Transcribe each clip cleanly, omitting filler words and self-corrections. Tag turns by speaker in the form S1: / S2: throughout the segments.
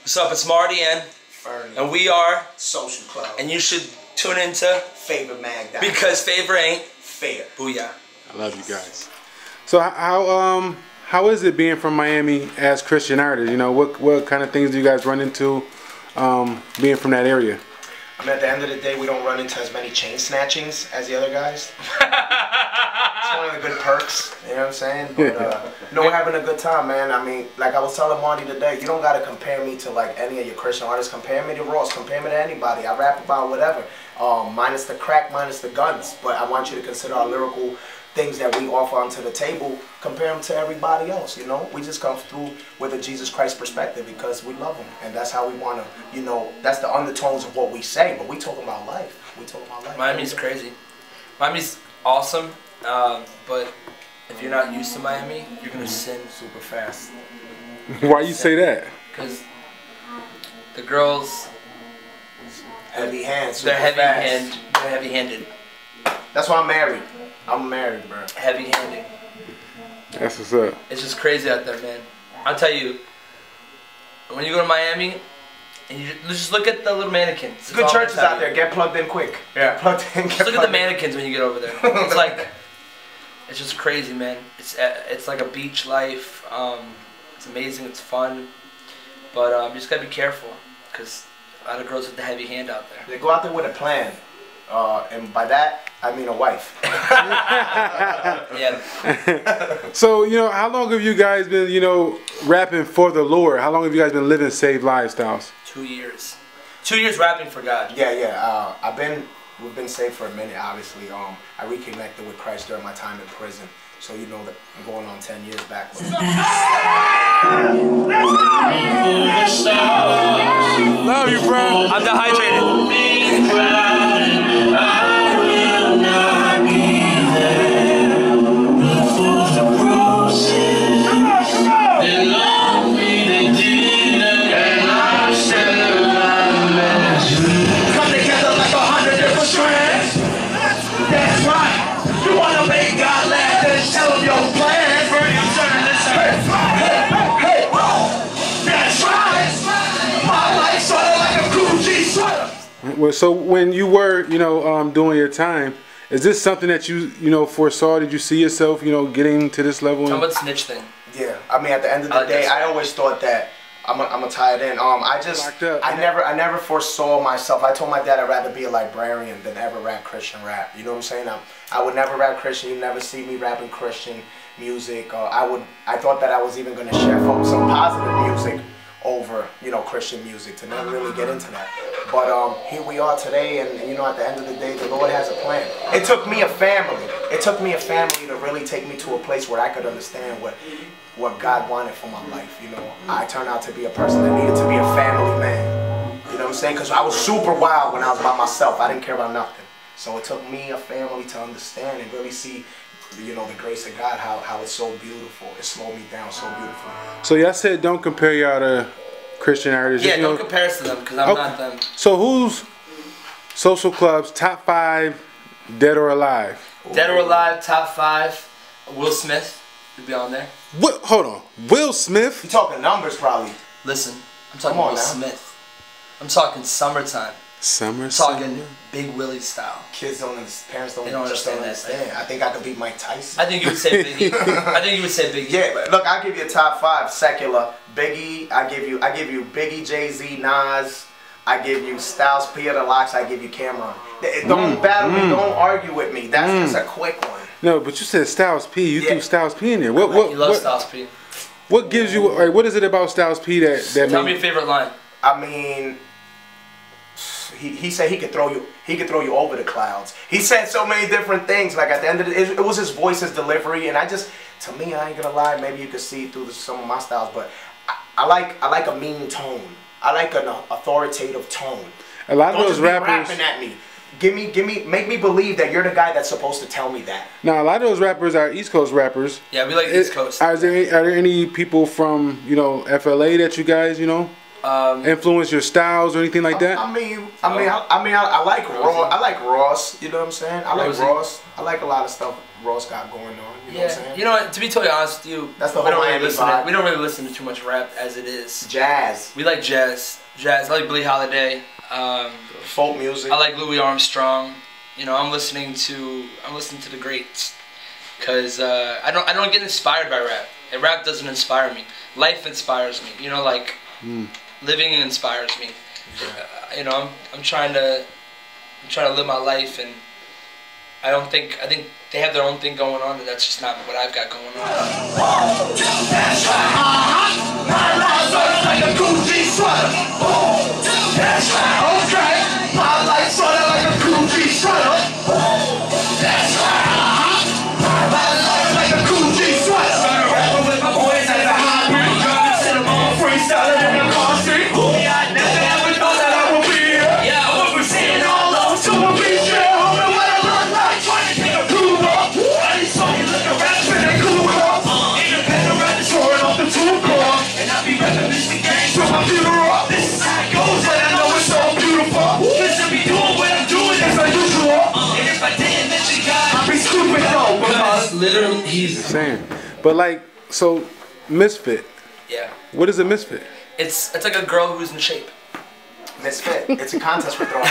S1: What's up? It's Marty and we are
S2: Social Club.
S1: And you should tune into
S2: FavorMag.
S1: Because favor ain't
S2: fair.
S1: Booyah.
S3: I love you guys. So how is it being from Miami as Christian artists? You know, what kind of things do you guys run into being from that area?
S2: I mean, at the end of the day, we don't run into as many chain snatchings as the other guys. It's one of the good perks, you know what I'm saying? But, no, we're having a good time, man. I mean, like I was telling Marty today, you don't got to compare me to like any of your Christian artists. Compare me to Ross, compare me to anybody. I rap about whatever, minus the crack, minus the guns. But I want you to consider our lyrical things that we offer onto the table, compare them to everybody else, you know? We just come through with a Jesus Christ perspective because we love him. And that's how we want to, you know, that's the undertones of what we say, but we talking about life. We talking about life.
S1: Miami's crazy. Miami's awesome, but if you're not used to Miami, you're going to sin super fast.
S3: Why you say that?
S1: Because the girls...
S2: Heavy hands,
S1: they're heavy-handed.
S2: That's why I'm married. I'm married, bro.
S1: Heavy-handed.
S3: That's what's up.
S1: It's just crazy out there, man. I'll tell you, when you go to Miami, and you just look at the little mannequins. It's
S2: good churches out there. Get plugged in quick.
S1: Yeah.
S2: Plugged in.
S1: Just look at the mannequins when you get over there. It's like, it's just crazy, man. It's like a beach life. It's amazing. It's fun, but you just gotta be careful because a lot of girls with the heavy hand out there.
S2: They go out there with a plan. And by that, I mean a wife.
S1: Yeah.
S3: So, you know, how long have you guys been, you know, rapping for the Lord? How long have you guys been living saved lifestyles?
S1: 2 years. 2 years rapping for God.
S2: Yeah. We've been saved for a minute, obviously. I reconnected with Christ during my time in prison. So, you know, that I'm going on 10 years back.
S3: Love you, bro.
S1: I'm dehydrated.
S3: Well, so when you were, you know, doing your time, is this something that you know, foresaw? Did you see yourself, you know, getting to this level?
S1: Tell me about the snitch thing.
S2: Yeah, I mean, at the end of the day, I always thought that I'm gonna tie it in. I never foresaw myself. I told my dad I'd rather be a librarian than ever rap Christian rap. You know what I'm saying? I would never rap Christian. You never see me rapping Christian music. I thought that I was even gonna share some positive music over, you know, Christian music, to never really get into that. But here we are today, and you know, at the end of the day, the Lord has a plan. It took me a family. It took me a family to really take me to a place where I could understand what God wanted for my life. You know, I turned out to be a person that needed to be a family man. You know what I'm saying? Because I was super wild when I was by myself. I didn't care about nothing. So it took me a family to understand and really see, you know, the grace of God, how it's so beautiful. It slowed me down so beautifully.
S3: So y'all said don't compare y'all to Christian artists.
S1: Yeah,
S3: you
S1: don't
S3: know,
S1: compare us to them because I'm not them.
S3: So who's Social Club's top 5 dead or alive?
S1: Dead or alive, top 5. Will Smith would be on there.
S3: What? Hold on. Will Smith?
S2: You talking numbers probably.
S1: Listen, I'm talking Will Smith. I'm talking summertime.
S3: Summer.
S1: I'm talking Big Willie style.
S2: Kids parents don't
S1: understand
S2: that. I think I could beat Mike Tyson.
S1: I think you would say Biggie. I think you would say Biggie.
S2: Yeah, but look, I'll give you a top 5 secular. Biggie, I give you Biggie, Jay-Z, Nas. I give you Styles P of the Locks. I give you Cameron. Don't battle me. Don't argue with me. That's just a quick one.
S3: No, but you said Styles P. You threw Styles P in there.
S1: You love Styles P.
S3: What gives you? Like, what is it about Styles P that
S1: Tell me your favorite line.
S2: I mean, he said he could throw you over the clouds. He said so many different things. Like at the end of it was his voice, his delivery, and to me, I ain't gonna lie. Maybe you could see through some of my styles, but I like a mean tone. I like an authoritative tone.
S3: A lot of those rappers
S2: rapping at me. Make me believe that you're the guy that's supposed to tell me that.
S3: Now, a lot of those rappers are East Coast rappers.
S1: Yeah, we like East Coast.
S3: Are there any people from, you know, FLA that you guys, you know? influence your styles or anything like that?
S2: I like Ross. I like Ross. You know what I'm saying? I like Ross. I like a lot of stuff Ross got going on. You know what I'm saying?
S1: You know what? To be totally honest with you,
S2: that's the whole Miami vibe.
S1: We don't really listen to too much rap as it is.
S2: Jazz.
S1: We like jazz. I like Billie Holiday.
S2: Folk music.
S1: I like Louis Armstrong. You know, I'm listening to the greats. Cause I don't get inspired by rap. And rap doesn't inspire me. Life inspires me. You know, like living inspires me. You know, I'm trying to live my life, and I think they have their own thing going on, and that's just not what I've got going on.
S4: That's right. My life's like a Gucci sweater. That's right. Okay. My life's like a Gucci sweater. That's right. My life's like a Gucci sweater. Rapping with my boys at the high beat. Driving to the mall, freestyling in the car seat. Yeah, I never ever thought that I would be here. Yeah, I was seeing all over to a beach. Yeah, homie, what I look like. Trying to take a groove up. I just saw you look around, spin a cool car. Independent rappers throwing off the tool car. And I be rapping this game till my funeral. This is how it goes, and I know it's so beautiful. Cause I be doing what I'm doing as unusual. And if I didn't mention God, I'd be stupid though. Because literally, he's
S3: saying. But like, so misfit.
S1: Yeah.
S3: What is a misfit?
S1: It's like a girl who's in shape.
S2: Misfit. It's a contest we're throwing.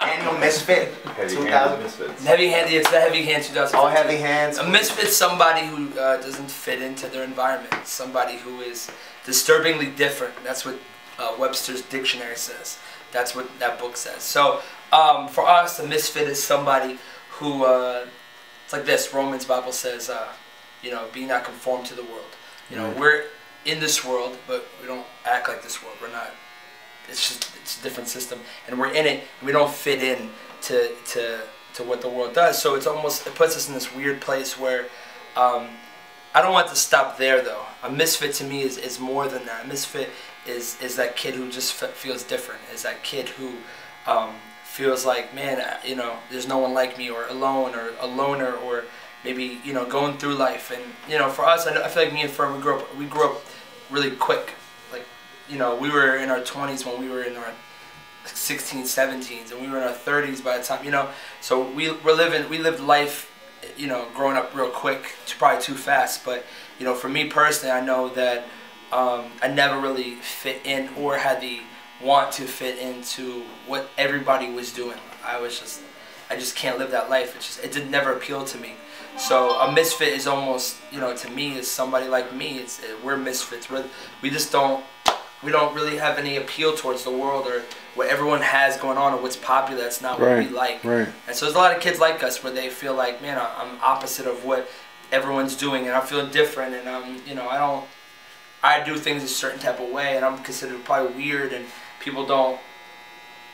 S2: Annual Misfit. 2000 Misfits.
S1: Heavy hand. It's the Heavy Hand 2000.
S2: All heavy hands.
S1: A misfit's somebody who doesn't fit into their environment. Somebody who is disturbingly different. That's what Webster's dictionary says. That's what that book says. So for us, a misfit is somebody who it's like this. Romans Bible says, you know, be not conformed to the world. You know, we're in this world, but we don't act like this world. We're not. It's a different system, and we're in it. And we don't fit in to what the world does. So it's almost, it puts us in this weird place where I don't want to stop there though. A misfit to me is more than that. A misfit is that kid who just feels different. Is that kid who feels like, man, you know, there's no one like me, or alone, or a loner, or maybe, you know, going through life. And you know, for us, I feel like me and Fern, we grew up really quick. You know, we were in our 20s when we were in our 16s, 17s, and we were in our 30s by the time, you know. So we lived life, you know, growing up real quick, probably too fast. But, you know, for me personally, I know that I never really fit in or had the want to fit into what everybody was doing. I just can't live that life. It did never appeal to me. So a misfit is almost, you know, to me, is somebody like me. We're misfits. We don't really have any appeal towards the world or what everyone has going on or what's popular. That's not what we like.
S3: Right.
S1: And so there's a lot of kids like us where they feel like, man, I'm opposite of what everyone's doing, and I feel different, and you know, I do things a certain type of way, and I'm considered probably weird, and people don't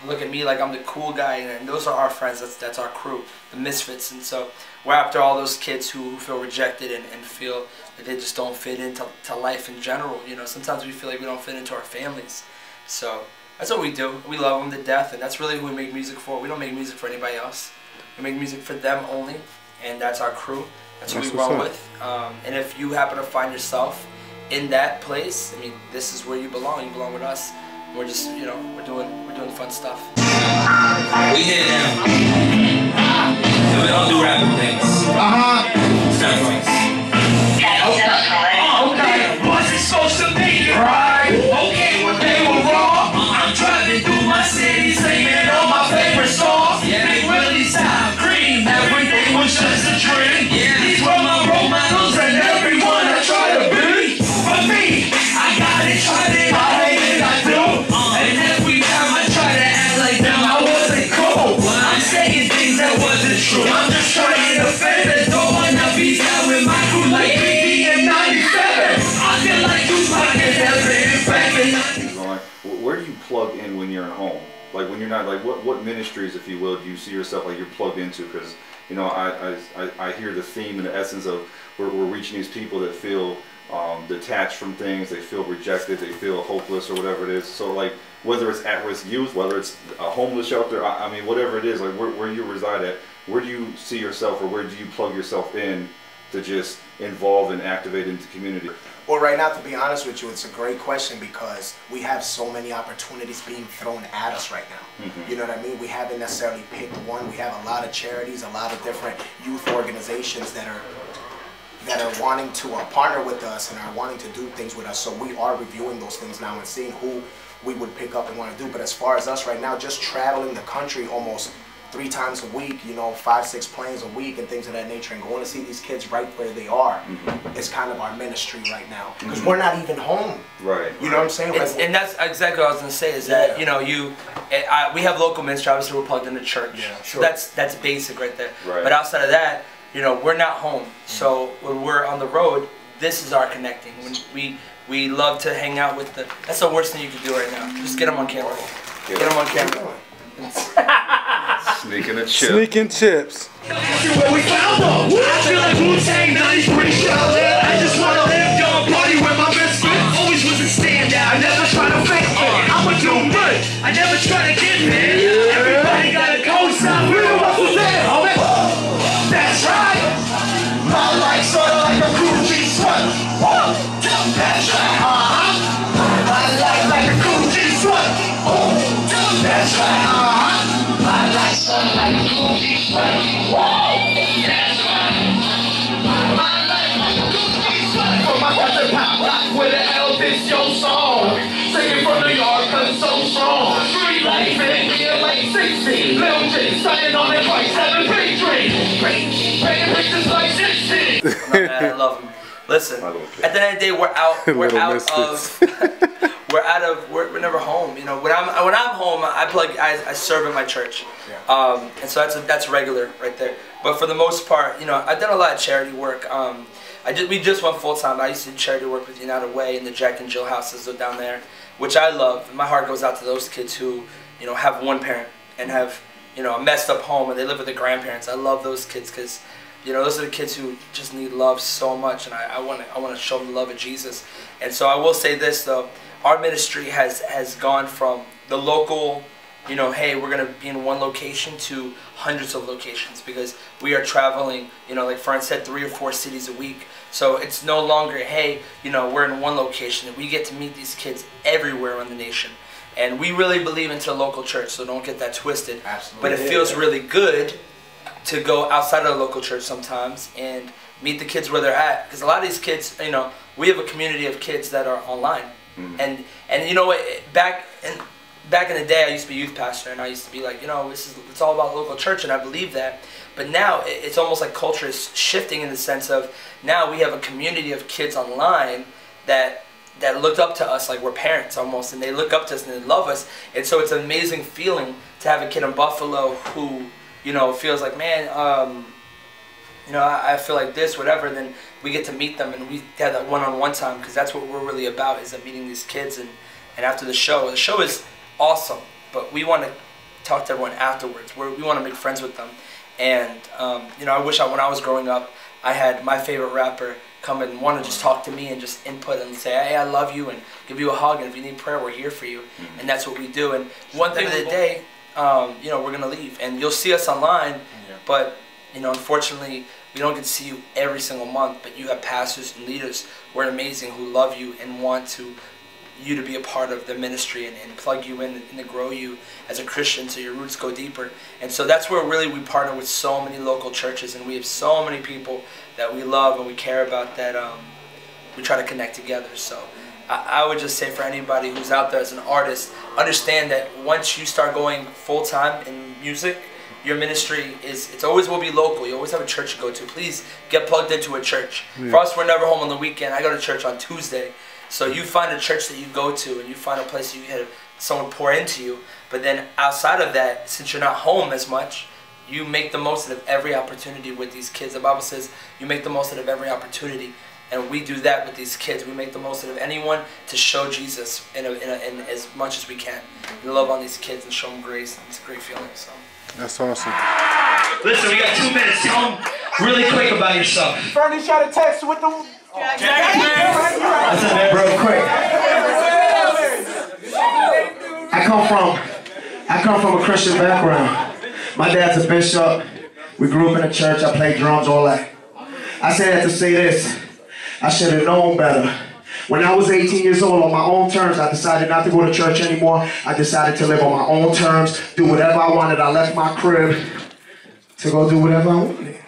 S1: look at me like I'm the cool guy, and those are our friends. That's our crew, the misfits. And so we're after all those kids who feel rejected and feel that they just don't fit into life in general. You know, sometimes we feel like we don't fit into our families. So that's what we do. We love them to death, and that's really who we make music for. We don't make music for anybody else. We make music for them only, and that's our crew. That's who we run with. And if you happen to find yourself in that place, I mean, this is where you belong. You belong with us. We're just, you know, we're doing fun stuff.
S4: We here now. And we don't do rapping things. Sacrifice. Okay. Was it supposed to be right? Okay, well they were wrong. I'm driving through my city singing all my favorite songs. Yeah, they really sound cream. Everything was just a dream. Yeah, these were my role models and everyone I try to be. For me, I got it, tried it, I hate it, I do. And every time I try to act like them, I wasn't cool. I'm saying things that wasn't true. I'm just trying to fit it. Don't wanna be down with my crew like Biggie in 97. I feel like you fucking never expected.
S5: Where do you plug in when you're at home? Like when you're not, like what ministries, if you will, do you see yourself like you're plugged into? Because, you know, I hear the theme and the essence of we're reaching these people that feel detached from things, they feel rejected, they feel hopeless or whatever it is. So like whether it's at-risk youth, whether it's a homeless shelter, I mean whatever it is, like where you reside at, where do you see yourself or where do you plug yourself in to just involve and activate into community?
S2: Well, right now, to be honest with you, it's a great question because we have so many opportunities being thrown at us right now. You know what I mean? We haven't necessarily picked one. We have a lot of charities, a lot of different youth organizations that are wanting to partner with us and are wanting to do things with us. So we are reviewing those things now and seeing who we would pick up and want to do. But as far as us right now, just traveling the country almost 3 times a week, you know, 5, 6 planes a week and things of that nature, and going to see these kids right where they are is kind of our ministry right now. Because we're not even home.
S5: Right.
S2: You know what I'm saying? Like,
S1: and that's exactly what I was going to say is that, you know, we have local ministry, obviously we're plugged into church. Yeah, sure. So that's basic right there. Right. But outside of that, you know, we're not home. So when we're on the road, this is our connecting. When we love to hang out with that's the worst thing you can do right now. Just get them on camera. Get them on camera.
S5: Sneaking a chip.
S3: Sneaking chips.
S4: Where we found them. I feel like Wu-Tang 93 show. I just wanna live, young, party with my best friend. Always was a standout. I never try to fake it. I'ma do good. I never try to get there. Everybody got a cold side. Real muscles there, homie. That's right. My life sorta like a Gucci sweater. That's right. My life like a Gucci sweater. That's right. My life sorta like a Gucci sweater. That's right. My life like a Gucci sweater. From my cousin Pop Rock with an L, this your song. Singing from New York, cause so strong. Free life and me at like 16. Lil J, starting on the right, 7 big dreams. Paying pictures like 16.
S1: I love him. Listen, at the end of the day, we're never home. You know, when I'm home, I serve in my church, and so that's regular right there. But for the most part, you know, I've done a lot of charity work. We just went full time. I used to do charity work with United Way and the Jack and Jill houses down there, which I love. And my heart goes out to those kids who, you know, have one parent and have, you know, a messed up home and they live with their grandparents. I love those kids because, you know, those are the kids who just need love so much, and I want to show them the love of Jesus. And so I will say this though, our ministry has gone from the local, you know, hey, we're gonna be in one location to hundreds of locations because we are traveling, you know, like Fern said, 3 or 4 cities a week. So it's no longer, hey, you know, we're in one location, and we get to meet these kids everywhere in the nation. And we really believe into a local church, so don't get that twisted.
S2: Absolutely.
S1: But it feels really good to go outside of the local church sometimes and meet the kids where they're at, because a lot of these kids, you know, we have a community of kids that are online, and you know what, back in the day I used to be youth pastor, and I used to be like, you know, it's all about local church, and I believe that. But now it's almost like culture is shifting in the sense of now we have a community of kids online that looked up to us like we're parents almost, and they look up to us and they love us, and so it's an amazing feeling to have a kid in Buffalo who, you know, feels like, man, you know, I feel like this, whatever, and then we get to meet them and we have that one-on-one time, because that's what we're really about, is that meeting these kids. And after the show is awesome, but we want to talk to everyone afterwards. We want to make friends with them. And, you know, I wish when I was growing up, I had my favorite rapper come and want to just talk to me and just input and say, hey, I love you, and give you a hug, and if you need prayer, we're here for you. And that's what we do. And one thing of the day, you know, we're going to leave, and you'll see us online, but, you know, unfortunately, we don't get to see you every single month, but you have pastors and leaders who are amazing, who love you and want you to be a part of the ministry and plug you in and to grow you as a Christian so your roots go deeper. And so that's where really we partner with so many local churches, and we have so many people that we love and we care about that we try to connect together. So I would just say for anybody who's out there as an artist, understand that once you start going full-time in music, your ministry it always will be local. You always have a church to go to. Please get plugged into a church. For us, we're never home on the weekend. I go to church on Tuesday. So you find a church that you go to, and you find a place you have someone pour into you. But then outside of that, since you're not home as much, you make the most of every opportunity with these kids. The Bible says you make the most of every opportunity. And we do that with these kids. We make the most of anyone to show Jesus in as much as we can. We love on these kids and show them grace. It's a great feeling. So
S3: that's awesome.
S4: Listen, we got 2 minutes. Tell them really quick about yourself.
S2: Fernie shot a text with the...
S4: Listen, man, real quick. I come from a Christian background. My dad's a bishop. We grew up in a church. I played drums, all that. I say that to say this. I should have known better
S2: When I was 18 years old, on my own terms, I decided not to go to church anymore. I decided to live on my own terms, do whatever I wanted. I left my crib to go do whatever I wanted.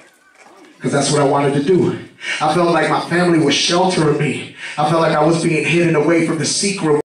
S2: Because that's what I wanted to do. I felt like my family was sheltering me. I felt like I was being hidden away from the secret